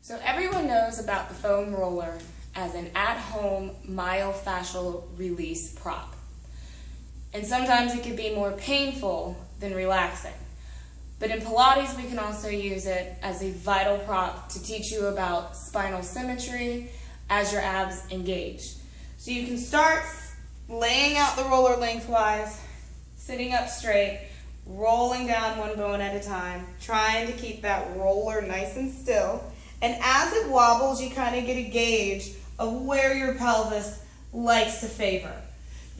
So everyone knows about the foam roller as an at-home myofascial release prop. And sometimes it can be more painful than relaxing. But in Pilates, we can also use it as a vital prop to teach you about spinal symmetry as your abs engage. So you can start laying out the roller lengthwise, sitting up straight, rolling down one bone at a time, trying to keep that roller nice and still. And as it wobbles, you kind of get a gauge of where your pelvis likes to favor.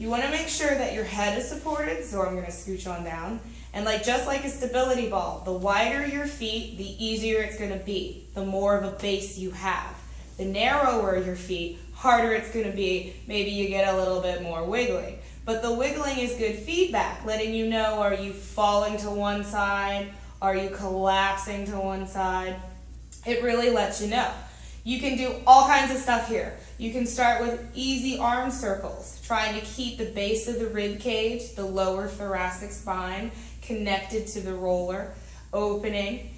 You want to make sure that your head is supported, so I'm going to scooch on down. And just like a stability ball, the wider your feet, the easier it's going to be, the more of a base you have. The narrower your feet, harder it's going to be. Maybe you get a little bit more wiggling. But the wiggling is good feedback, letting you know, are you falling to one side? Are you collapsing to one side? It really lets you know. You can do all kinds of stuff here. You can start with easy arm circles, trying to keep the base of the rib cage, the lower thoracic spine, connected to the roller, opening,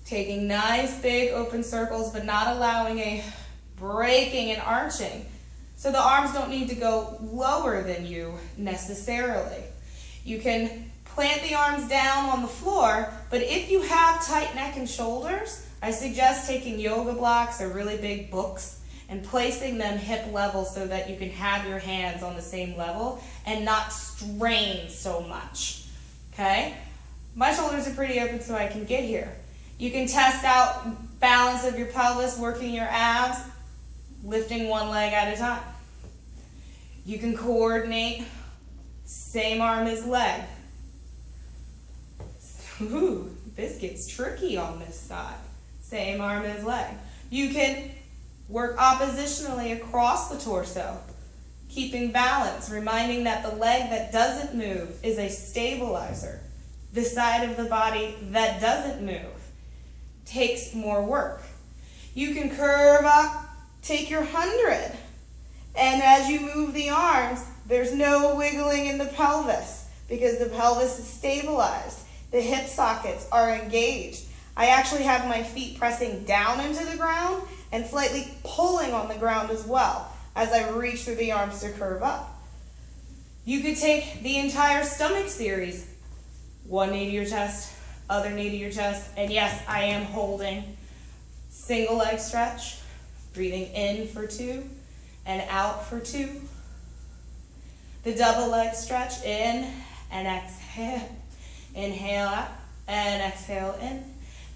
taking nice big open circles, but not allowing a breaking and arching. So the arms don't need to go lower than you necessarily. You can plant the arms down on the floor, but if you have tight neck and shoulders, I suggest taking yoga blocks or really big books and placing them hip level so that you can have your hands on the same level and not strain so much, okay? My shoulders are pretty open so I can get here. You can test out balance of your pelvis, working your abs, lifting one leg at a time. You can coordinate, same arm as leg. Ooh, this gets tricky on this side. Same arm as leg. You can work oppositionally across the torso, keeping balance, reminding that the leg that doesn't move is a stabilizer. The side of the body that doesn't move takes more work. You can curve up, take your 100, and as you move the arms, there's no wiggling in the pelvis because the pelvis is stabilized. The hip sockets are engaged. I actually have my feet pressing down into the ground and slightly pulling on the ground as well as I reach through the arms to curve up. You could take the entire stomach series, one knee to your chest, other knee to your chest, and yes, I am holding. Single leg stretch, breathing in for 2 and out for 2. The double leg stretch, in and exhale. Inhale out and exhale in.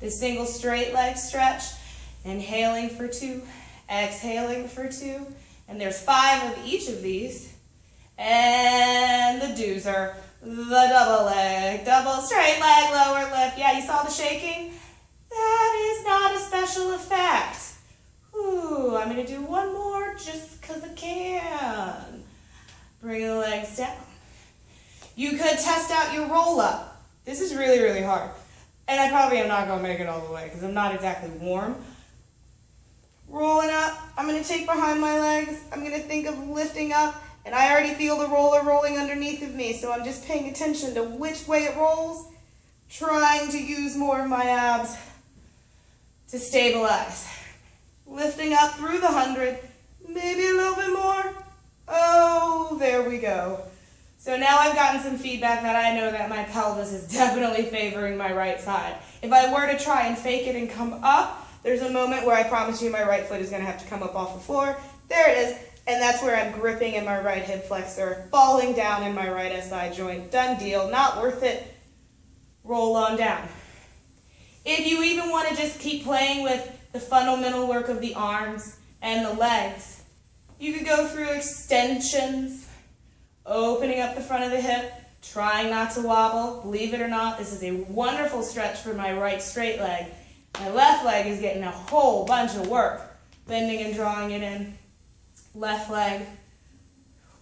The single straight leg stretch, inhaling for 2, exhaling for 2, and there's 5 of each of these. And the doozer, the double leg, double straight leg, lower lift. Yeah, you saw the shaking? That is not a special effect. Ooh, I'm gonna do one more just because I can. Bring the legs down. You could test out your roll up. This is really, really hard. And I probably am not going to make it all the way because I'm not exactly warm. Rolling up, I'm going to take behind my legs. I'm going to think of lifting up, and I already feel the roller rolling underneath of me, so I'm just paying attention to which way it rolls, trying to use more of my abs to stabilize. Lifting up through the 100, maybe a little bit more. Oh, there we go. So now I've gotten some feedback that I know that my pelvis is definitely favoring my right side. If I were to try and fake it and come up, there's a moment where I promise you my right foot is going to have to come up off the floor. There it is. And that's where I'm gripping in my right hip flexor, falling down in my right SI joint. Done deal. Not worth it. Roll on down. If you even want to just keep playing with the fundamental work of the arms and the legs, you could go through extensions, opening up the front of the hip, trying not to wobble. Believe it or not, this is a wonderful stretch for my right straight leg. My left leg is getting a whole bunch of work. Bending and drawing it in. Left leg.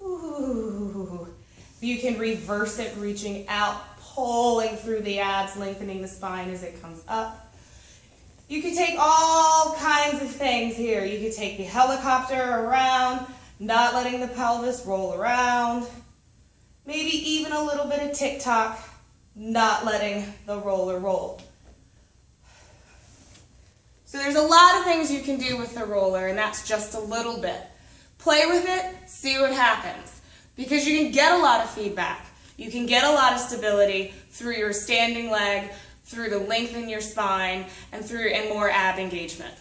Ooh. You can reverse it, reaching out, pulling through the abs, lengthening the spine as it comes up. You can take all kinds of things here. You could take the helicopter around, not letting the pelvis roll around. Maybe even a little bit of tick-tock, not letting the roller roll. So there's a lot of things you can do with the roller, and that's just a little bit. Play with it, see what happens, because you can get a lot of feedback. You can get a lot of stability through your standing leg, through the length in your spine, and through more ab engagement.